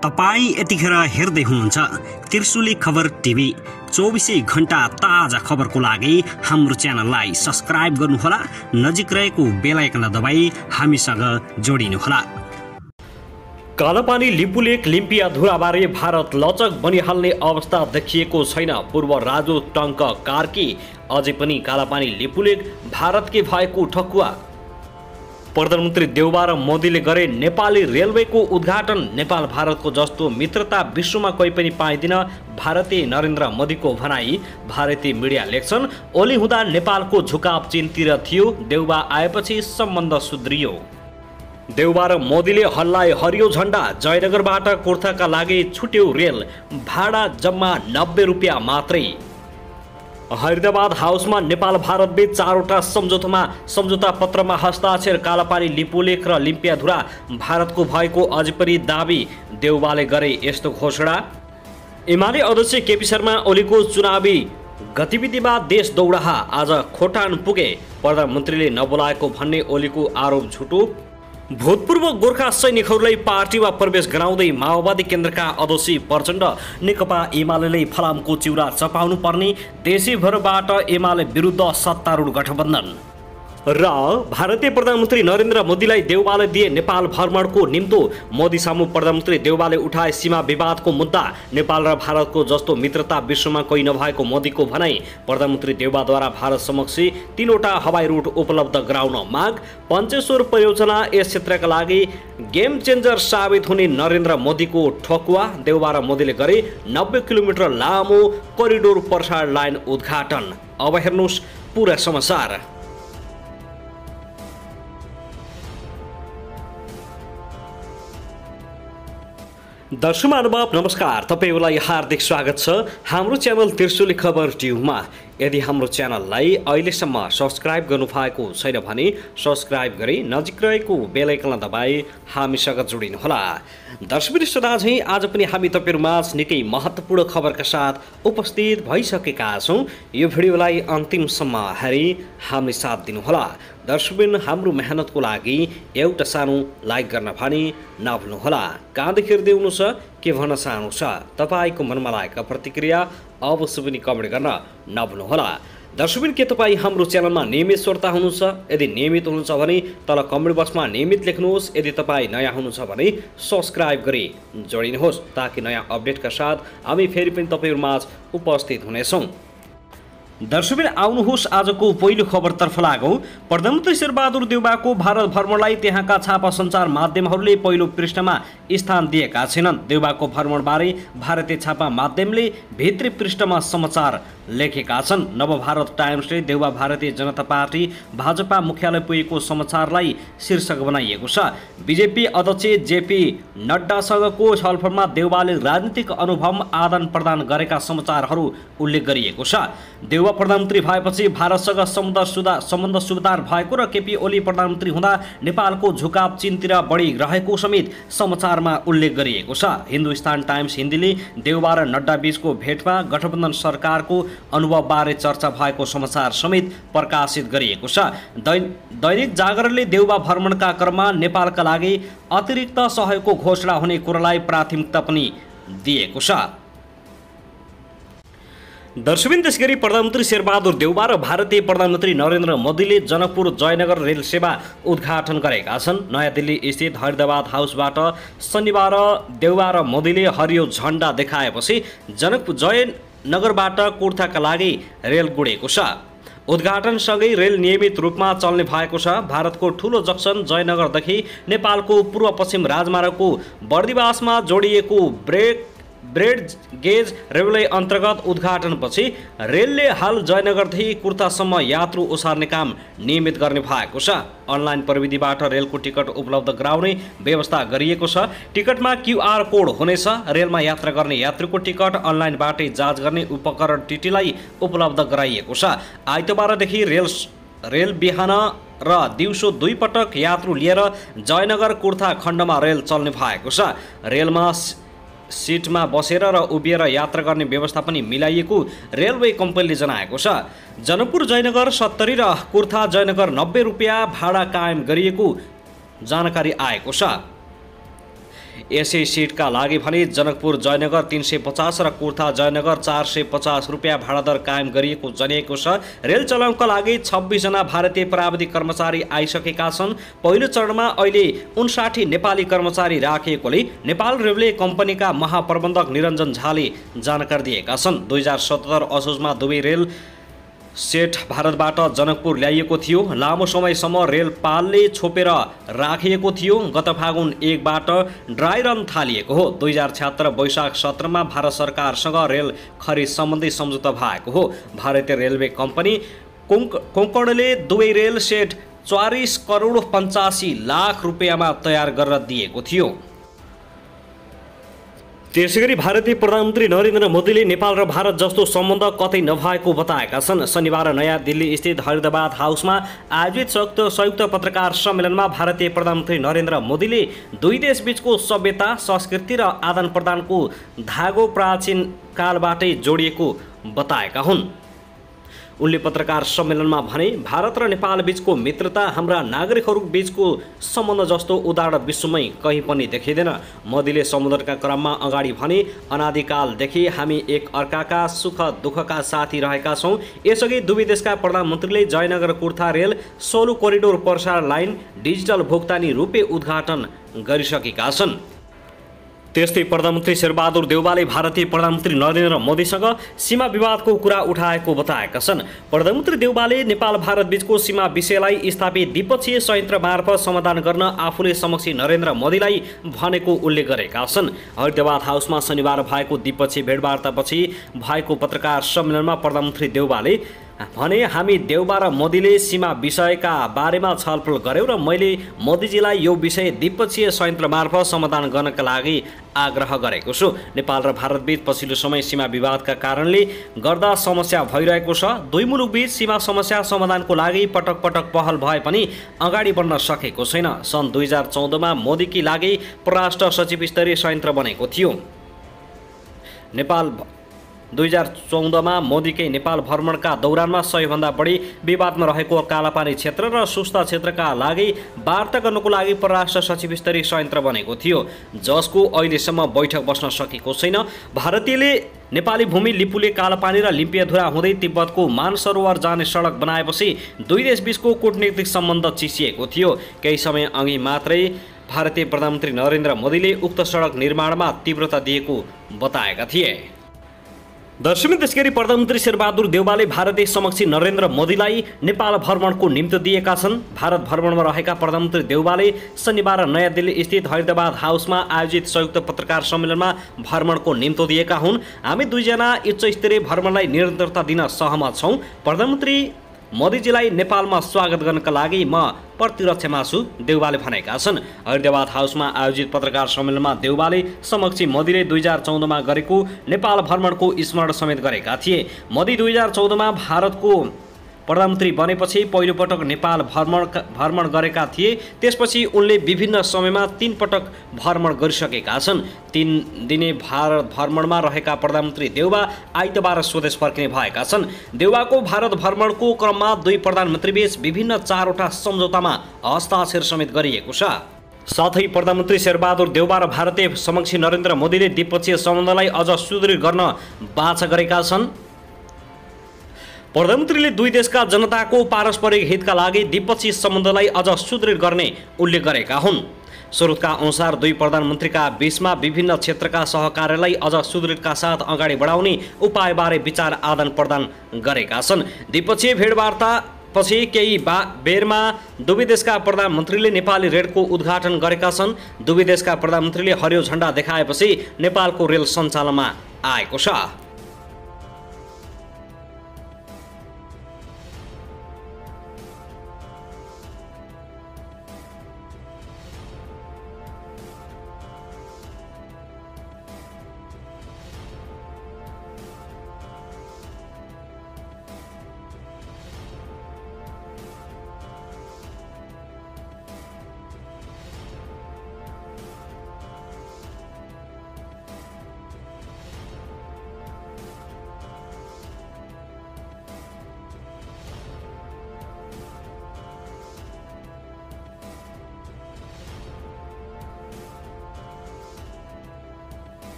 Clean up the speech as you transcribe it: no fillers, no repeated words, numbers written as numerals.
तपाई यतिखेर हेर्दै हुनुहुन्छ त्रिशुली खबर टिभी। 24 घण्टा ताजा खबरको लागि हाम्रो च्यानललाई सब्स्क्राइब गर्नुहोला, नजिक रहेको बेल आइकन दबाई हामीसँग जोडिनुहोला। कालापानी लिपुलेक लिम्पियाधुराबारे भारत लचक बनिहाल्ने अवस्था देखिएको छैन। पूर्व राजदूत टङ्क कार्की अझै पनि कालापानी लिपुलेक भारतकै भएको ठकुवा। प्रधानमन्त्री देउबा र मोदीले गरे नेपाली रेलवेको उद्घाटन। नेपाल भारतको जस्तो मित्रता विश्वमा कोही पनि पाइदिन, भारतीय नरेन्द्र मोदीको भनाई। भारतीय मिडिया लेख्छन्, ओली हुँदा नेपालको झुकाव चीनतिर थियो, देउबा आएपछि सम्बन्ध सुध्रियो। देउबा र मोदीले हल्लाए हरियो झण्डा। जयनगरबाट कुर्थाका लागि छुट्यो रेल, भाडा जम्मा 90 रुपियाँ मात्रै। हैदराबाद हाउसमा नेपाल भारत बीच 4वटा सम्झौता पत्रमा हस्ताक्षर। कालापानी लिपुलेक र लिम्पियाधुरा भारतको भएको अझै पनि दाबी। देउबाले गरे यस्तो घोषणा। एमाले अध्यक्ष केपी शर्मा ओलीको चुनावी गतिविधिमा देश दौडाहा। आज खोटान पुगे, प्रधानमन्त्रीले नबोलाएको भन्ने ओलीको आरोप झुटो। भूतपूर्व गोर्खा सैनिकहरूलाई पार्टीमा प्रवेश गराउँदै माओवादी केन्द्रका अध्यक्ष प्रचण्ड। नेकपा एमाले फलामको चिउरा चपाउनु पर्ने, देशैभरबाट एमाले विरुद्ध सत्तारूढ गठबन्धन। र भारतीय प्रधानमन्त्री नरेन्द्र मोदीलाई देउबाले दिए नेपाल भ्रमणको निम्तो। मोदी सामु प्रधानमन्त्री देउबाले उठाए सीमा विवादको मुद्दा। नेपाल र भारतको जस्तो मित्रता विश्वमा कोही नभएको मोदीको भनाई। प्रधानमन्त्री देउबाद्वारा भारत समक्ष 3वटा हवाई रुट उपलब्ध गराउन माग। पञ्चेश्वर परियोजना यस क्षेत्रका लागि गेम चेन्जर साबित हुने नरेन्द्र मोदीको ठकुवा। देउबा र मोदीले गरे 90 किलोमिटर लामो करिडोर प्रसार लाइन उद्घाटन। अब हेर्नुहोस् पुरा समाचार। दर्शक महानुभाव नमस्कार, तपाईलाई हार्दिक स्वागत छ हाम्रो च्यानल त्रिशुली खबर टिभीमा। यदि हाम्रो च्यानललाई अहिलेसम्म सब्स्क्राइब गर्नुभएको छैन भने सब्स्क्राइब गरी नजिक रहेको बेल आइकन दबाई हामीसँग जोडिनुहोला। दर्शक श्रोताझै आज पनि हामी तपाईहरुमाझ निकै महत्त्वपूर्ण खबरका साथ उपस्थित भइसकेका छौं। यो भिडियोलाई अन्तिमसम्म हेरी हामी साथ दिनुहोला। दर्शकबिन हाम्रो मेहनतको लागि एउटा सानो लाइक गर्न भने नभुल्नुहोला। कहाँदेखि हेर्दै हुनुहुन्छ, के भन्न चाहनुहुन्छ, तपाईको मनमा लागेका प्रतिक्रिया अवश्य पनि कमेन्ट गर्न नभुल्नुहोला। दर्शकबिन के तपाईँ हाम्रो च्यानलमा नियमित श्रोता हुनुहुन्छ? यदि नियमित हुनुहुन्छ भने तल कमेन्ट बक्समा नियमित लेख्नुहोस्। यदि तपाईँ नयाँ हुनुहुन्छ भने सब्स्क्राइब गरी जोडिनुहोस्, ताकि नयाँ अपडेटका साथ हामी फेरि पनि तपाईहरुमाझ उपस्थित हुनेछौँ। दर्शकबिन आउनुहोस् आजको पहिलो खबरतर्फ लागौं। प्रधानमन्त्री शेरबहादुर देउबाको भारत भ्रमणलाई त्यहाँका छापा सञ्चार माध्यमहरूले पहिलो पृष्ठमा स्थान दिएका छैनन्। देउबाको भ्रमणबारे भारतीय छापा माध्यमले भित्री पृष्ठमा समाचार लेखेका छन्। नवभारत टाइम्सले देउबा भारतीय जनता पार्टी भाजपा मुख्यालय पुगेको समाचारलाई शीर्षक बनाइएको छ। बीजेपी अध्यक्ष जेपी नड्डासँगको छलफलमा देउबाले राजनीतिक अनुभव आदान प्रदान गरेका समाचारहरू उल्लेख गरिएको छ। देउबा प्रधानमन्त्री भएपछि भारतसँग सम्बन्ध सुधार भएको र केपी ओली प्रधानमन्त्री हुँदा नेपालको झुकाव चीनतिर बढी रहेको समेत समाचारमा उल्लेख गरिएको छ। हिन्दुस्तान टाइम्स हिन्दीले देउबा र नड्डा बीचको भेटमा गठबन्धन सरकारको अनुभवबारे चर्चा भएको समाचार समेत प्रकाशित गरिएको छ। दैनिक जागरणले देउबा भ्रमणका क्रममा नेपालका लागि अतिरिक्त सहयोगको घोषणा हुने कुरालाई प्राथमिकता पनि दिएको छ। दर्शकबिन त्यसगरी प्रधानमन्त्री शेरबहादुर देउबा र भारतीय प्रधानमन्त्री नरेन्द्र मोदीले जनकपुर जयनगर रेल सेवा उद्घाटन गरेका छन्। नयाँ दिल्ली स्थित हैदराबाद हाउसबाट शनिबार देउबा र मोदीले हरियो झण्डा देखाएपछि जयनगरबाट कुर्थाका लागि रेल गुडेको छ। उद्घाटनसँगै रेल नियमित रूपमा चल्ने भएको छ। भारतको ठूलो जंक्सन जयनगरदेखि नेपालको पूर्व पश्चिम राजमार्गको बर्दिवासमा जोडिएको ब्रेड गेज रेलवे अन्तर्गत उद्घाटनपछि रेलले हाल जयनगरदेखि कुर्थासम्म यात्रु ओसार्ने काम नियमित गर्ने भएको छ। अनलाइन प्रविधिबाट रेलको टिकट उपलब्ध गराउने व्यवस्था गरिएको छ। टिकटमा QR कोड हुनेछ। रेलमा यात्रा गर्ने यात्रुको टिकट अनलाइनबाटै जाँच गर्ने उपकरण टिटीलाई उपलब्ध गराइएको छ। आइतबारदेखि रेल बिहान र दिउँसो 2 पटक यात्रु लिएर जयनगर कुर्था खण्डमा रेल चल्ने भएको छ। रेलमा सीटमा बसेर र उभिएर यात्रा गर्ने व्यवस्था पनि मिलाइएको रेलवे कम्पनीले जनाएको छ। जनकपुर जयनगर 70 र कुर्था जयनगर 90 रुपियाँ भाडा कायम गरिएको जानकारी आएको छ। यसै सिटका लागि भने जनकपुर जयनगर 350 र कुर्था जयनगर 450 रुपियाँ भाडा दर कायम गरिएको जनिएको छ। रेल चलाउनका लागि 26 जना भारतीय प्राविधिक कर्मचारी आइसकेका छन्। पहिलो चरणमा अहिले 59 नेपाली कर्मचारी राखिएकोले नेपाल रेलवे कम्पनीका महाप्रबन्धक निरञ्जन झाले जानकारी दिएका छन्। 2077 असोजमा दुवै रेल सेट भारतबाट जनकपुर ल्याइएको थियो। लामो समयसम्म रेल पालले छोपेर राखिएको थियो। गत फागुन 1 बाट ड्राई रन थालिएको हो। 2076 वैशाख 17 मा भारत सरकारसँग रेल खरिद सम्बन्धी सम्झौता भएको हो। भारतीय रेलवे कम्पनी कोङ्कणले दुवै रेल सेट 40 करोड 85 लाख रुपियाँमा तयार गरेर दिएको थियो। त्यसैगरी भारतीय प्रधानमन्त्री नरेन्द्र मोदीले नेपाल र भारत जस्तो सम्बन्ध कतै नभएको बताएका छन्। शनिबार नयाँ दिल्ली स्थित हैदराबाद हाउसमा आयोजित संयुक्त पत्रकार सम्मेलनमा भारतीय प्रधानमन्त्री नरेन्द्र मोदीले दुई देशबीचको सभ्यता, संस्कृति र आदान प्रदानको धागो प्राचीन कालबाटै जोडिएको बताएका हुन्। उनले पत्रकार सम्मेलनमा भने, भारत र नेपाल बीचको मित्रता हाम्रा नागरिकहरू बीचको सम्बन्ध जस्तो उदाहरण विश्वमै कहीँ पनि देखिँदैन। मोदीले समुद्रका क्रममा अगाडि भने, अनादिकालदेखि हामी एक अर्काका सुख दुःखका साथी रहेका छौँ। यसअघि दुवै देशका प्रधानमन्त्रीले जयनगर कुर्था रेल सोलु कोरिडोर प्रसारण लाइन डिजिटल भुक्तानी रूपे उद्घाटन गरिसकेका छन्। त्यस्तै प्रधानमन्त्री शेरबहादुर देउवाले भारतीय प्रधानमन्त्री नरेन्द्र मोदीसँग सीमा विवादको कुरा उठाएको बताएका छन्। प्रधानमन्त्री देउवाले नेपाल भारत बीचको सीमा विषयलाई स्थापित द्विपक्षीय संयन्त्र मार्फत समाधान गर्न आफूले समक्ष नरेन्द्र मोदीलाई भनेको उल्लेख गरेका छन्। हैदराबाद हाउसमा शनिबार भएको द्विपक्षीय भेटवार्तापछि भएको पत्रकार सम्मेलनमा प्रधानमन्त्री देउवाले भने, हामी देउबा र मोदीले सीमा विषयका बारेमा छलफल गर्यौँ र मैले मोदीजीलाई यो विषय द्विपक्षीय संयन्त्र मार्फत समाधान गर्नका लागि आग्रह गरेको छु। नेपाल र भारतबीच पछिल्लो समय सीमा विवादका कारणले गर्दा समस्या भइरहेको छ। दुई मुलुकबीच सीमा समस्या समाधानको लागि पटक पटक पहल भए पनि अगाडि बढ्न सकेको छैन। सन् 2014 मा मोदीकी लागि परराष्ट्र सचिव स्तरीय संयन्त्र बनेको थियो। 2014 मा मोदीकै नेपाल भ्रमणका दौरानमा सबैभन्दा बढी विवादमा रहेको कालापानी क्षेत्र र सुस्ता क्षेत्रका लागि वार्ता गर्नको लागि परराष्ट्र सचिव स्तरीय संयन्त्र बनेको थियो, जसको अहिलेसम्म बैठक बस्न सकेको छैन। भारतीयले नेपाली भूमि लिपुले कालापानी र लिम्पियाधुरा हुँदै तिब्बतको मानसरोवर जाने सडक बनाएपछि दुई देशबीचको कूटनीतिक सम्बन्ध चिसिएको थियो। केही समय अघि मात्रै भारतीय प्रधानमन्त्री नरेन्द्र मोदीले उक्त सडक निर्माणमा तीव्रता दिएको बताएका थिए। दर्शक, त्यसगरी प्रधानमन्त्री शेरबहादुर देउवाले भारतीय समक्ष नरेन्द्र मोदीलाई नेपाल भ्रमणको निम्ति दिएका छन्। भारत भ्रमणमा रहेका प्रधानमन्त्री देउवाले शनिबार नयाँ दिल्ली स्थित हैदराबाद हाउसमा आयोजित संयुक्त पत्रकार सम्मेलनमा भ्रमणको निम्ति दिएका हुन्। हामी दुईजना उच्च स्तरीय भ्रमणलाई निरन्तरता दिन सहमत छौँ। प्रधानमन्त्री मोदीजीलाई नेपालमा स्वागत गर्नका लागि म प्रतिरक्षामा छु, देउवाले भनेका छन्। हैदराबाद हाउसमा आयोजित पत्रकार सम्मेलनमा देउवाले समक्ष मोदीले 2014 मा गरेको नेपाल भ्रमणको स्मरण समेत गरेका थिए। मोदी 2014 मा भारतको प्रधानमन्त्री बनेपछि पहिलोपटक नेपाल भ्रमण गरेका थिए। त्यसपछि उनले विभिन्न समयमा 3 पटक भ्रमण गरिसकेका छन्। 3 दिने भारत भ्रमणमा रहेका प्रधानमन्त्री देउवा आइतबार स्वदेश फर्किने भएका छन्। देउवाको भारत भ्रमणको क्रममा दुई प्रधानमन्त्रीबीच विभिन्न 4वटा सम्झौतामा हस्ताक्षर समेत गरिएको छ। साथै प्रधानमन्त्री शेरबहादुर देउवा र भारतीय समक्ष नरेन्द्र मोदीले द्विपक्षीय सम्बन्धलाई अझ सुदृढ गर्न बाचा गरेका छन्। प्रधानमन्त्रीले दुई देशका जनताको पारस्परिक हितका लागि द्विपक्षीय सम्बन्धलाई अझ सुदृढ गर्ने उल्लेख गरेका हुन्। स्रोतका अनुसार दुई प्रधानमन्त्रीका बीचमा विभिन्न क्षेत्रका सहकार्यलाई अझ सुदृढका साथ अगाडि बढाउने उपायबारे विचार आदान प्रदान गरेका छन्। द्विपक्षीय भेटवार्ता पछि केही बेरमा दुवै देशका प्रधानमन्त्रीले नेपाली रेलको उद्घाटन गरेका छन्। दुवै देशका प्रधानमन्त्रीले हरियो झण्डा देखाएपछि नेपालको रेल सञ्चालनमा आएको छ।